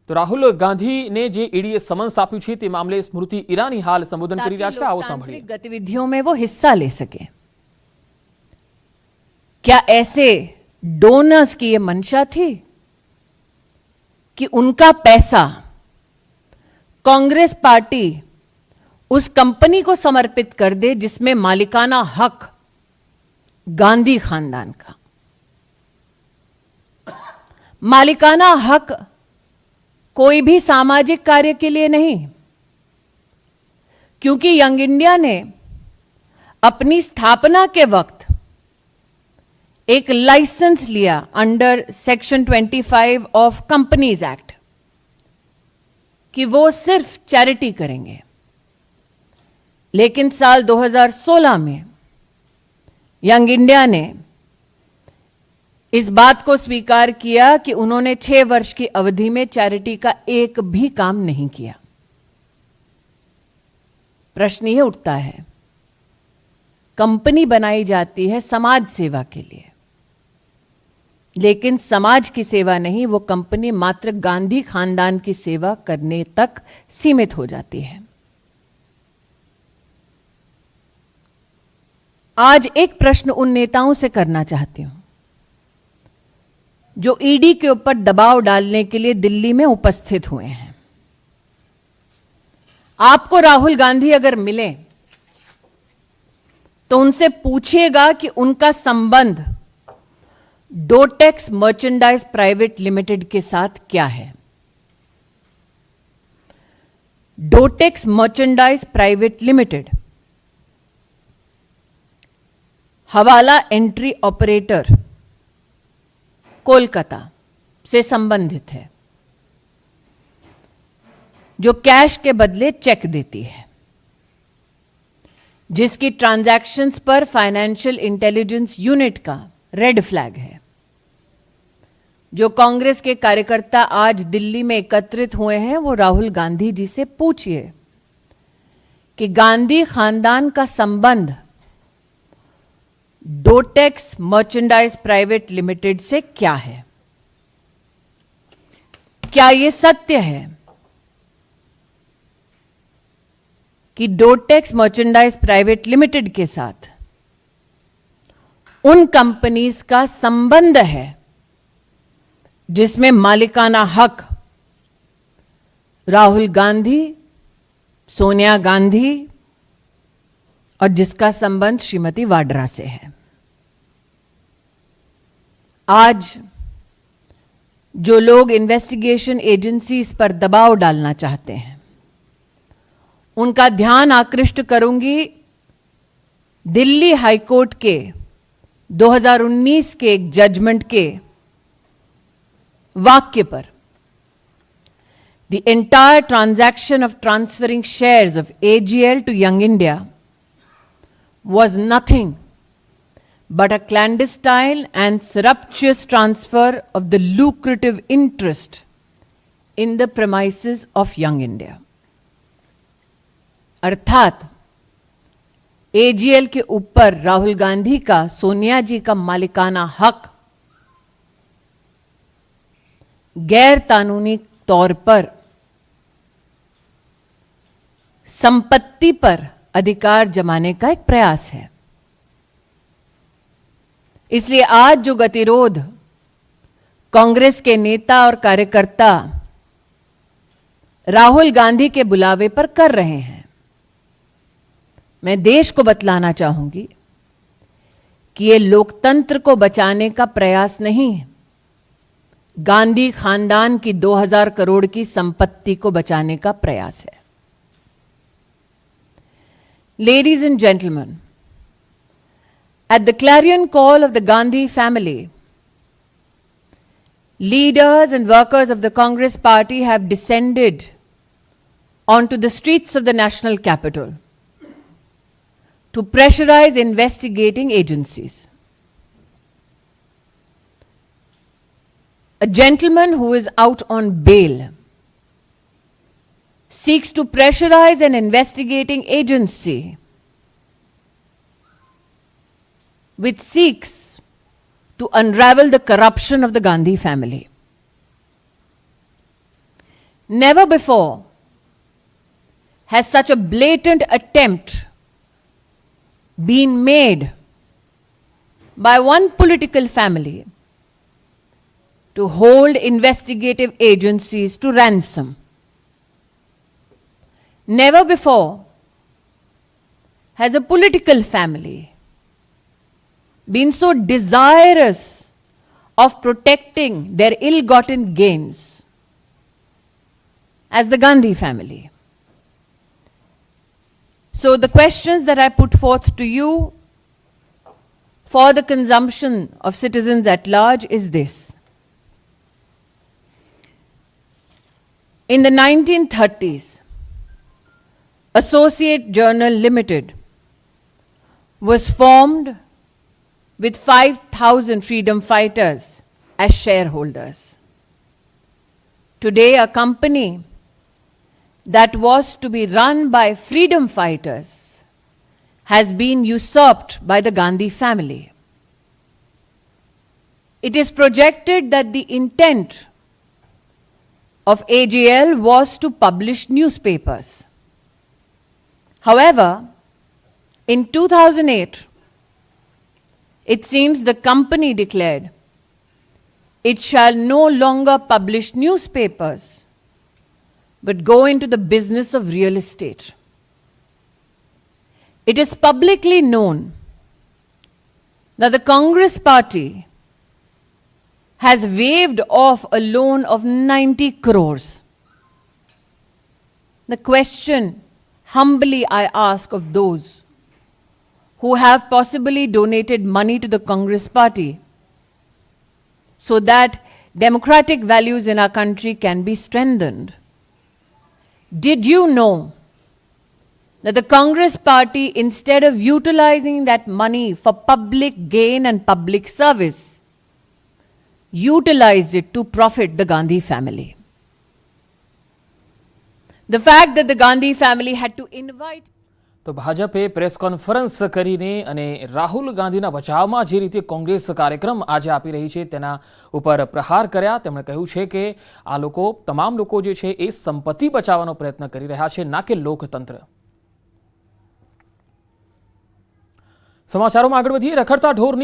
તો રાહુલ ગાંધીને જે ઈડીએ સમન્સ આપ્યું છે તે મામલે સ્મૃતિ ઈરાની હાલ સંબોધન કરી રહ્યા છે. આવો સાંભળીએ. गतिविधियों में वो हिस्सा ले सके. क्या ऐसे डोनर्स की ये मंशा थी कि उनका पैसा कांग्रेस पार्टी उस कंपनी को समर्पित कर दे जिसमें मालिकाना हक गांधी खानदान का? मालिकाना हक कोई भी सामाजिक कार्य के लिए नहीं, क्योंकि यंग इंडिया ने अपनी स्थापना के वक्त एक लाइसेंस लिया under section 25 of companies act कि वो सिर्फ चैरिटी करेंगे. लेकिन साल 2016 में यंग इंडिया ने इस बात को स्वीकार किया कि उन्होंने 6 वर्ष की अवधि में चैरिटी का एक भी काम नहीं किया. प्रश्न यह उठता है, कंपनी बनाई जाती है समाज सेवा के लिए, लेकिन समाज की सेवा नहीं, वो कंपनी मात्र गांधी खानदान की सेवा करने तक सीमित हो जाती है. आज एक प्रश्न उन नेताओं से करना चाहती हूं जो ईडी के ऊपर दबाव डालने के लिए दिल्ली में उपस्थित हुए हैं. आपको राहुल गांधी अगर मिले तो उनसे पूछिएगा कि उनका संबंध डोटेक्स मर्चेंडाइज प्राइवेट लिमिटेड के साथ क्या है. डोटेक्स मर्चेंडाइज प्राइवेट लिमिटेड हवाला एंट्री ऑपरेटर कोलकाता से संबंधित है, जो कैश के बदले चेक देती है, जिसकी ट्रांजैक्शंस पर फाइनेंशियल इंटेलिजेंस यूनिट का रेड फ्लैग है. जो कांग्रेस के कार्यकर्ता आज दिल्ली में एकत्रित हुए हैं वो राहुल गांधी जी से पूछिए कि गांधी खानदान का संबंध डोटेक्स मर्चेंडाइज प्राइवेट लिमिटेड से क्या है. क्या यह सत्य है कि डोटेक्स मर्चेंडाइज प्राइवेट लिमिटेड के साथ उन कंपनीज का संबंध है जिसमें मालिकाना हक राहुल गांधी, सोनिया गांधी और जिसका संबंध श्रीमती वाड्रा से है. आज जो लोग इन्वेस्टिगेशन एजेंसीज पर दबाव डालना चाहते हैं उनका ध्यान आकृष्ट करूंगी दिल्ली हाईकोर्ट के 2019 के एक जजमेंट के वाक्य पर. The entire transaction of transferring shares of AGL to Young India was nothing but a clandestine and surreptitious transfer of the lucrative interest in the premises of Young India. अर्थात AGL के ऊपर राहुल गांधी का, सोनिया जी का मालिकाना हक गैर कानूनी तौर पर संपत्ति पर अधिकार जमाने का एक प्रयास है. इसलिए आज जो गतिरोध कांग्रेस के नेता और कार्यकर्ता राहुल गांधी के बुलावे पर कर रहे हैं, मैं देश को बतलाना चाहूंगी कि यह लोकतंत्र को बचाने का प्रयास नहीं है, गांधी खानदान की 2000 करोड़ की संपत्ति को बचाने का प्रयास है. Ladies and gentlemen, at the clarion call of the Gandhi family, leaders and workers of the Congress party have descended onto the streets of the national capital to pressurize investigating agencies. A gentleman who is out on bail seeks to pressurize an investigating agency which seeks to unravel the corruption of the Gandhi family. Never before has such a blatant attempt been made by one political family to hold investigative agencies to ransom. Never before has a political family been so desirous of protecting their ill-gotten gains as the Gandhi family. So the questions that I put forth to you for the consumption of citizens at large is this. In the 1930s, Associate Journal Limited was formed with 5,000 freedom fighters as shareholders. Today, a company that was to be run by freedom fighters has been usurped by the Gandhi family. It is projected that the intent of AGL was to publish newspapers. However, in 2008, it seems the company declared it shall no longer publish newspapers, but go into the business of real estate. It is publicly known that the Congress party has waived off a loan of 90 crores. The question humbly I ask of those who have possibly donated money to the Congress party so that democratic values in our country can be strengthened. Did you know that the Congress party, instead of utilizing that money for public gain and public service, utilized it to profit the Gandhi family? The fact that the Gandhi family had to invite તો ભાજપે press conference કરીને અને રાહુલ ગાંધીના બચાવમાં જે રીતે કોંગ્રેસ કાર્યક્રમ આજે આપી રહી છે તેના ઉપર પ્રહાર કર્યા. તેમણે કહ્યું છે કે આ લોકો તમામ લોકો જે છે એ સંપત્તિ બચાવવાનો પ્રયત્ન કરી રહ્યા છે, ના કે લોકતંત્ર. સમાચારોમાં આગળ વધીએ. રખડતા ઢોરની